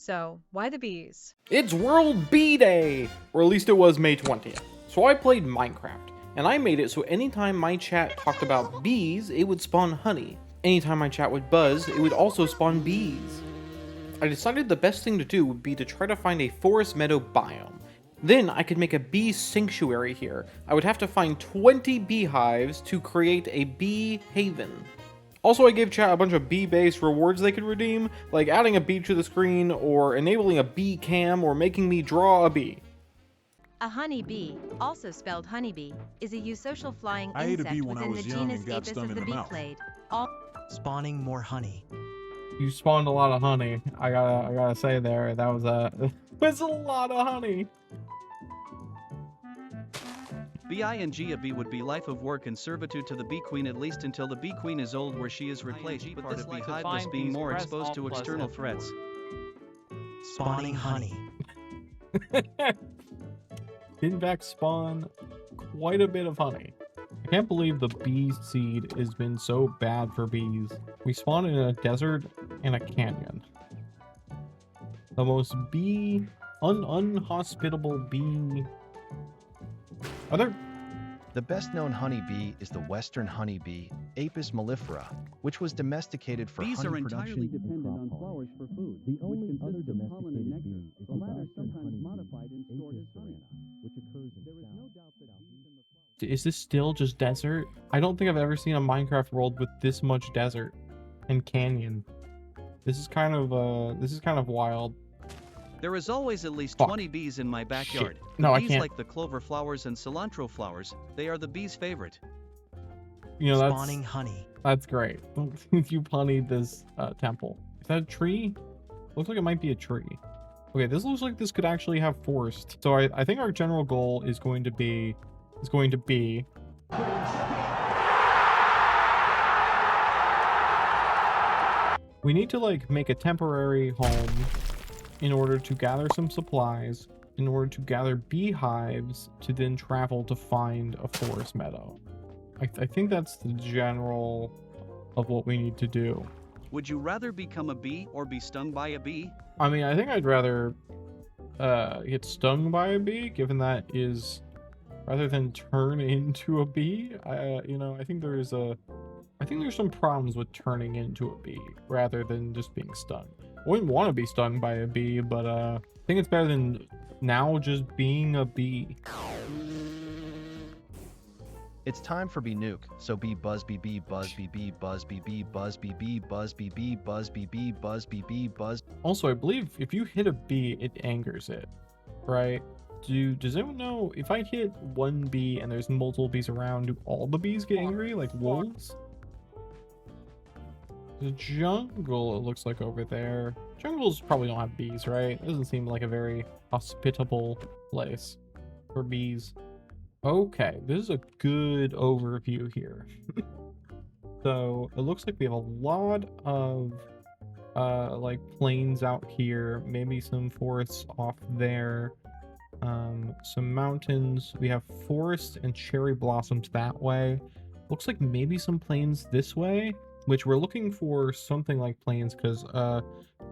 So, why the bees? It's World Bee Day! Or at least it was May 20th. So I played Minecraft, and I made it so anytime my chat talked about bees, it would spawn honey. Anytime my chat would buzz, it would also spawn bees. I decided the best thing to do would be to try to find a forest meadow biome. Then I could make a bee sanctuary here. I would have to find 20 beehives to create a bee haven. Also, I gave chat a bunch of bee-based rewards they could redeem, like adding a bee to the screen, or enabling a bee cam, or making me draw a bee. A honeybee, also spelled honeybee, is a eusocial flying I ate a insect bee when I within the was young genus and got Apis stung of in the the bee mouth. clade. Spawning more honey. You spawned a lot of honey. I gotta say there, that was was a lot of honey. BING. A bee would be life of work and servitude to the bee queen, at least until the bee queen is old, where she is replaced, but this beehive was being more exposed to external threats. Spawning honey. Did in fact spawn quite a bit of honey. I can't believe the bee seed has been so bad for bees. We spawned in a desert and a canyon. The most unhospitable bee. Are there? The best-known honeybee is the western honeybee, Apis mellifera, which was domesticated for Bees honey are entirely production. dependent on flowers for food. The only other domesticated nectar, the latter sometimes modified and stored as honey, which occurs in there is no doubt that bees in the flower. Is this still just desert? I don't think I've ever seen a Minecraft world with this much desert and canyon. This is kind of wild. There is always at least Fuck. 20 bees in my backyard. Shit. No, I bees can't. like the clover flowers and cilantro flowers. They are the bees' favorite. You know, Spawning honey. that's great. You honeyed this temple. Is that a tree? Looks like it might be a tree. Okay, this looks like this could actually have forest. So I think our general goal is going to be we need to like make a temporary home in order to gather some supplies, in order to gather beehives, to then travel to find a forest meadow. I think that's the general of what we need to do. Would you rather become a bee or be stung by a bee? I mean, I think I'd rather get stung by a bee, given that is rather than turn into a bee. You know, I think there's some problems with turning into a bee rather than just being stung. I wouldn't want to be stung by a bee, but I think it's better than now just being a bee. It's time for bee nuke, so bee buzz bee bee buzz bee bee buzz bee bee buzz bee bee buzz bee bee buzz bee bee buzz bee bee buzz. Also, I believe if you hit a bee, it angers it, right? Does anyone know if I hit one bee and there's multiple bees around, do all the bees get angry like wolves? The jungle, it looks like over there. Jungles probably don't have bees, right? It doesn't seem like a very hospitable place for bees. Okay, this is a good overview here. So it looks like we have a lot of like plains out here, maybe some forests off there, some mountains. We have forest and cherry blossoms that way. Looks like maybe some plains this way, which we're looking for something like plains because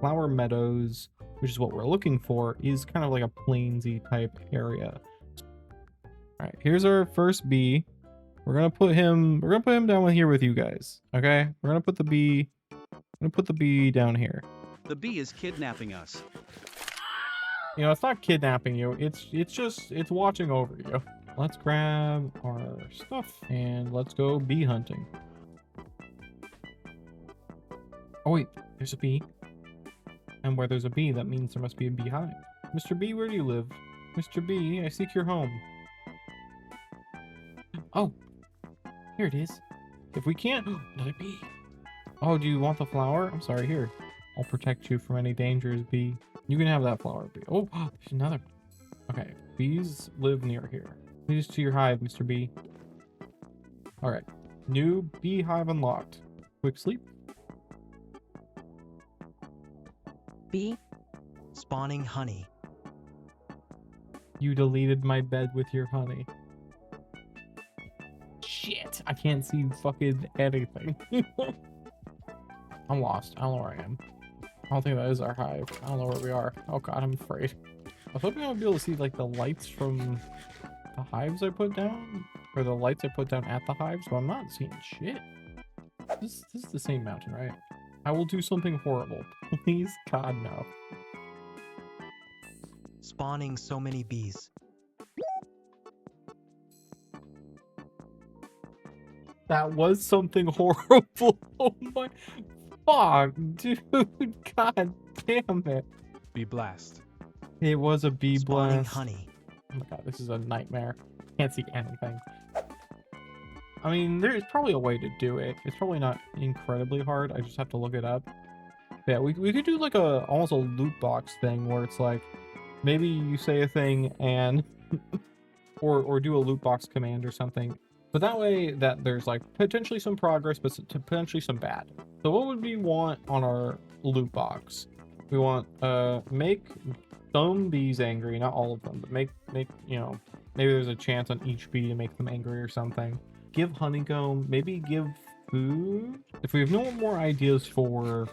flower meadows, which is what we're looking for, is kind of like a plainsy type area. All right, here's our first bee. We're gonna put him down here with you guys. Okay, we're gonna put the bee down here. The bee is kidnapping us. You know, it's not kidnapping you. It's watching over you. Let's grab our stuff and let's go bee hunting. Oh wait, there's a bee. And where there's a bee, that means there must be a beehive. Mr. Bee, where do you live? Mr. Bee, I seek your home. Oh, here it is. If we can't, another bee. Oh, do you want the flower? I'm sorry, here. I'll protect you from any dangers, bee. You can have that flower, bee. Oh, there's another. Okay, bees live near here. Lead us to your hive, Mr. Bee. All right, new beehive unlocked. Quick sleep. Bee. Spawning honey. You deleted my bed with your honey. Shit, I can't see fucking anything. I'm lost. I don't know where I am. I don't think that is our hive. I don't know where we are. Oh god, I'm afraid. I was hoping I would be able to see like the lights from the hives I put down, or the lights I put down at the hives, but I'm not seeing shit. This is the same mountain, right? I will do something horrible. Please, God, no. Spawning so many bees. That was something horrible. Oh my fuck, dude. God damn it. Be blast. It was a bee Spawning blast. honey. Oh my god, this is a nightmare. Can't see anything. I mean, there's probably a way to do it. It's probably not incredibly hard. I just have to look it up. Yeah, we could do like almost a loot box thing where it's like maybe you say a thing and or do a loot box command or something. But that way that there's like potentially some progress, but potentially some bad. So what would we want on our loot box? We want make some bees angry, not all of them, but make you know, maybe there's a chance on each bee to make them angry or something. Give honeycomb, maybe give food. If we have no more ideas for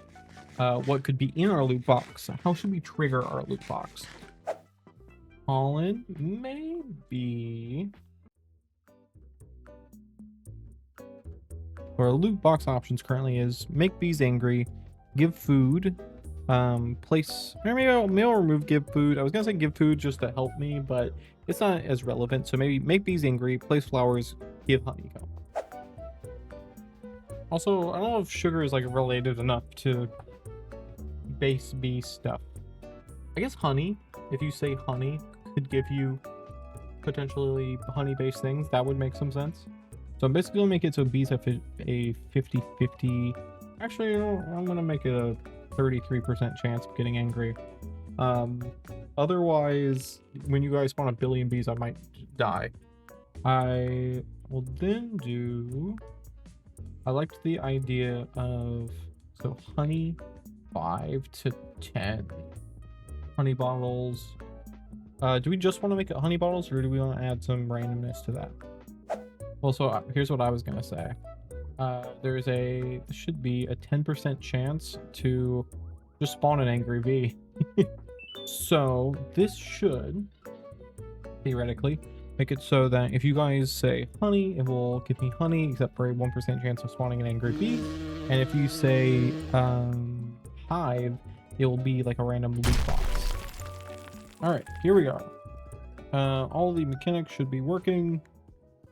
what could be in our loot box, how should we trigger our loot box? Pollen, maybe. Our loot box options currently is make bees angry, give food, place, or maybe I'll remove give food. I was gonna say give food just to help me, but it's not as relevant. So maybe make bees angry, place flowers, give honeycomb. Also, I don't know if sugar is like related enough to base bee stuff. I guess honey, if you say honey could give you potentially honey based things, that would make some sense. So I'm basically gonna make it so bees have a 50-50. Actually, you know, I'm gonna make it a 33% chance of getting angry. Otherwise, when you guys spawn a billion bees, I might die. I will then do. I liked the idea of so honey 5 to 10 honey bottles. Do we just want to make it honey bottles, or do we want to add some randomness to that? Well, so here's what I was gonna say. There should be a 10% chance to just spawn an angry bee. So this should theoretically make it so that if you guys say honey, it will give me honey, except for a 1% chance of spawning an angry bee. And if you say hive, it will be like a random loot box. All right, here we go. All the mechanics should be working.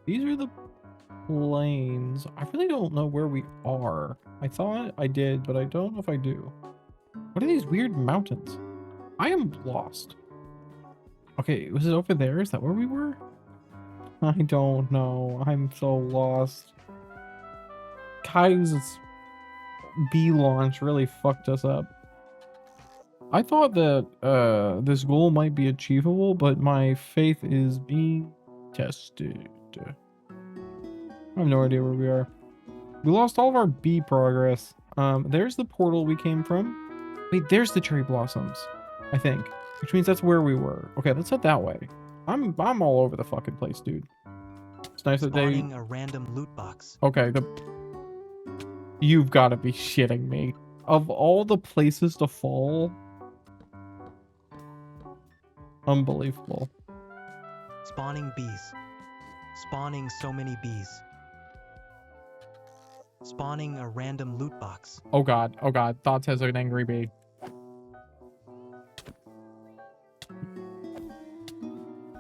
These are the plains. I really don't know where we are. I thought I did, but I don't know if I do. What are these weird mountains? I am lost. Okay, was it over there? Is that where we were? I don't know. I'm so lost. Kai's bee launch really fucked us up. I thought that this goal might be achievable, but my faith is being tested. I have no idea where we are. We lost all of our bee progress. There's the portal we came from. Wait, there's the cherry blossoms, I think. Which means that's where we were. Okay, let's head that way. I'm all over the fucking place, dude. It's nice that they... Spawning a random loot box. Okay, you've got to be shitting me. Of all the places to fall... Unbelievable. Spawning bees. Spawning so many bees. Spawning a random loot box. Oh god, Thoughts has an angry bee.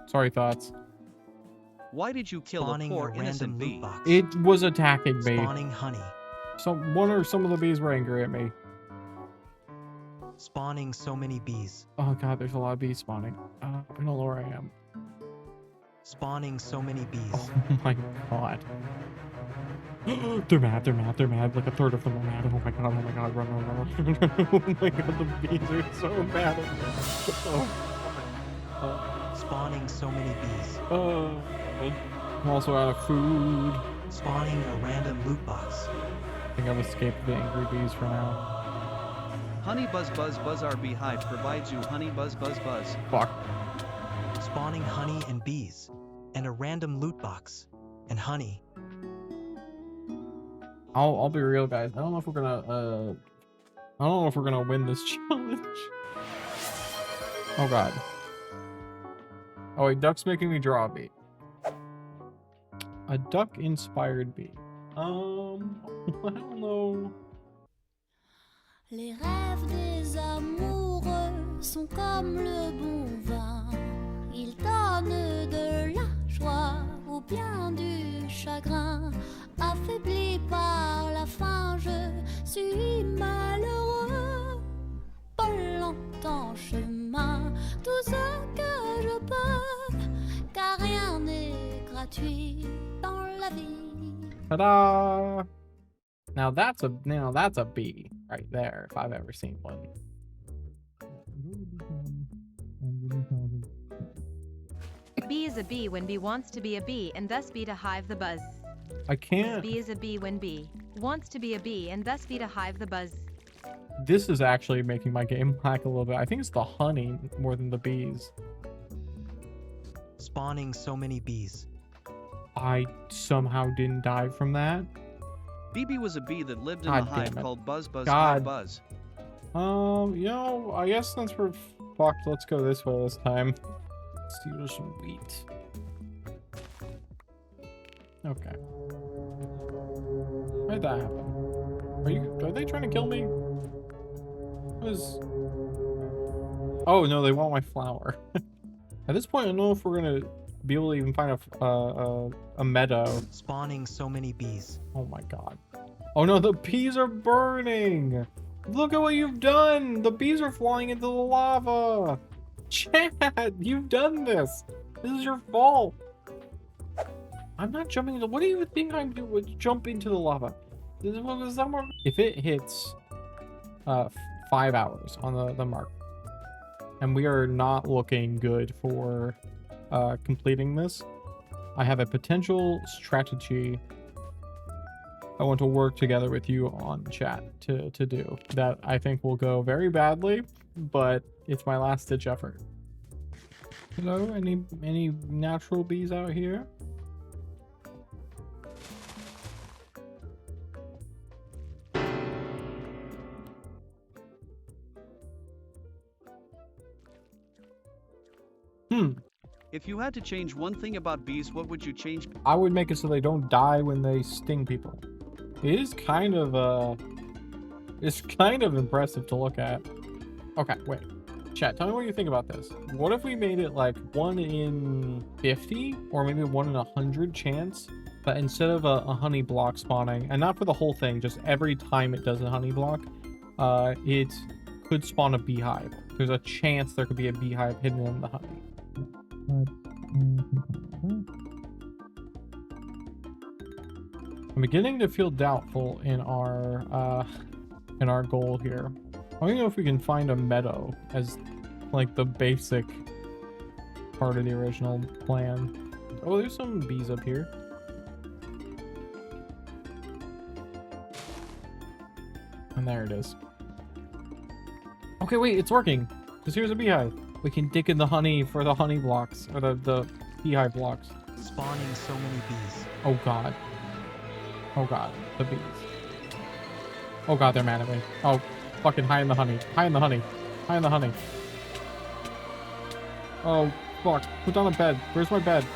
Sorry, Thoughts. Why did you kill Spawning a poor a innocent random bee? loot box. It was attacking me. Spawning honey. Some of the bees were angry at me. Spawning so many bees. Oh god, there's a lot of bees spawning. I don't know where I am. Spawning so many bees. Oh my god. They're mad. Like a third of them are mad. Oh my god, run. Oh my god, the bees are so mad at me. Spawning so many bees. I'm also out of food. Spawning a random loot box. I think I've escaped the angry bees for now. Honey buzz buzz buzz. Our beehive provides you honey buzz buzz buzz. Fuck. Spawning honey and bees. And a random loot box. And honey. I'll be real, guys. I don't know if we're gonna I don't know if we're gonna win this challenge. Oh god. Oh wait, duck's making me draw a bee. A duck-inspired bee. I don't know. Les rêves des amoureux sont comme le bon vin. Ils donnent de la joie ou bien du chagrin. Affaibli par la faim, je suis malheureux. Pas longtemps chemin, tout ce que je peux, car rien n'est gratuit dans la vie. Ta-da! Now that's a bee right there, if I've ever seen one. B is a bee when B wants to be a bee and thus be to hive the buzz. I can't. B is a bee when B wants to be a bee and thus be to hive the buzz. This is actually making my game lag a little bit. I think it's the honey more than the bees. Spawning so many bees. I somehow didn't die from that. BB was a bee that lived in God a hive damn it. called Buzz Buzz God. Hive Buzz. You know, I guess since we're fucked, let's go this way this time. Steal some wheat. Okay. Why'd that happen? Are they trying to kill me? What is... Oh no, they want my flour. At this point, I don't know if we're gonna be able to even find a meadow. Spawning so many bees. Oh my god. Oh no, the bees are burning! Look at what you've done! The bees are flying into the lava! Chad, you've done this! This is your fault! I'm not jumping into... What do you think I'm doing with jump into the lava? This is somewhere... If it hits 5 hours on the mark, and we are not looking good for completing this, I have a potential strategy I want to work together with you on chat to do that I think will go very badly, but it's my last ditch effort. Hello, any natural bees out here? If you had to change one thing about bees, what would you change? I would make it so they don't die when they sting people. It is kind of it's kind of impressive to look at. Okay, wait. Chat, tell me what you think about this. What if we made it like 1 in 50 or maybe 1 in 100 chance, but instead of a honey block spawning, and not for the whole thing, just every time it does a honey block, it could spawn a beehive. There's a chance there could be a beehive hidden in the honey. I'm beginning to feel doubtful in our goal here. I don't know if we can find a meadow as like the basic part of the original plan. Oh, there's some bees up here. And there it is. Okay, wait, it's working. Because here's a beehive. We can dig in the honey for the honey blocks, or the beehive blocks. Spawning so many bees. Oh god. Oh god, the bees. Oh god, they're mad at me. Oh, fucking high in the honey. High in the honey. High in the honey. Oh, fuck. Put down a bed. Where's my bed?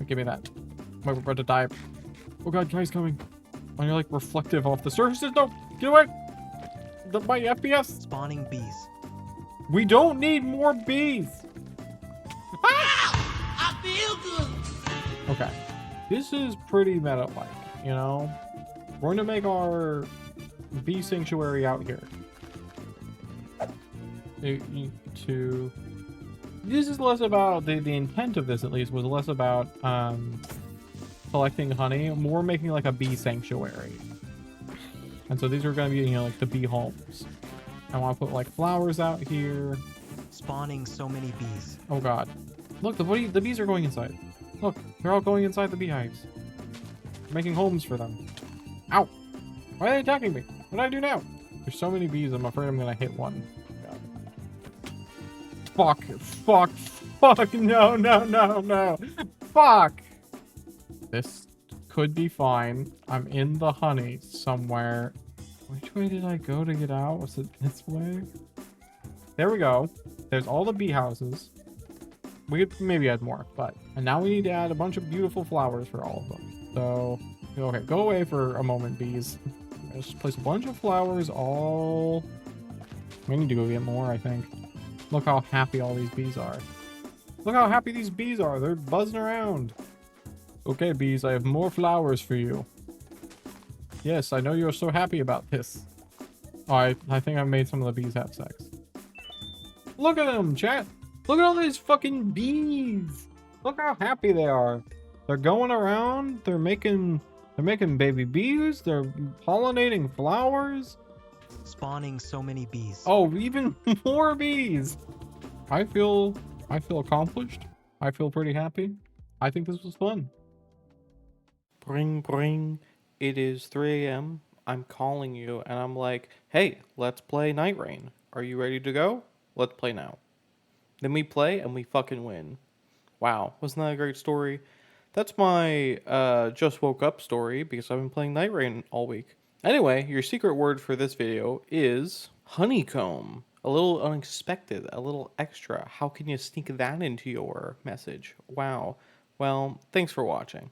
Give me that. Wait, we're about to die. Oh god, guy's coming. Oh, you're like reflective off the surfaces. No! Get away! My FPS! Spawning bees. We don't need more bees! I feel good. Okay. This is pretty meta-like, you know? We're going to make our bee sanctuary out here. This is less about... The intent of this, at least, was less about collecting honey, more making like a bee sanctuary. And so these are going to be, you know, like the bee homes. I want to put like flowers out here. Spawning so many bees. Oh god. Look, the bees are going inside. Look, they're all going inside the beehives. Making homes for them. Ow! Why are they attacking me? What do I do now? There's so many bees, I'm afraid I'm gonna hit one. God. Fuck, no. Fuck! This could be fine. I'm in the honey somewhere. Which way did I go to get out? Was it this way? There we go. There's all the bee houses. We could maybe add more, and now we need to add a bunch of beautiful flowers for all of them. So, okay, go away for a moment, bees. Let's place a bunch of flowers all... We need to go get more, I think. Look how happy all these bees are. Look how happy these bees are. They're buzzing around. Okay, bees, I have more flowers for you. Yes, I know you're so happy about this. Oh, I think I made some of the bees have sex. Look at them, chat. Look at all these fucking bees. Look how happy they are. They're going around. They're making baby bees. They're pollinating flowers. Spawning so many bees. Oh, even more bees. I feel accomplished. I feel pretty happy. I think this was fun. Bring, bring. It is 3 a.m. I'm calling you and I'm like, hey, let's play Night Rain. Are you ready to go? Let's play now. Then we play and we fucking win. Wow, wasn't that a great story? That's my just woke up story because I've been playing Night Rain all week. Anyway, your secret word for this video is honeycomb. A little unexpected, a little extra. How can you sneak that into your message? Wow. Well, thanks for watching.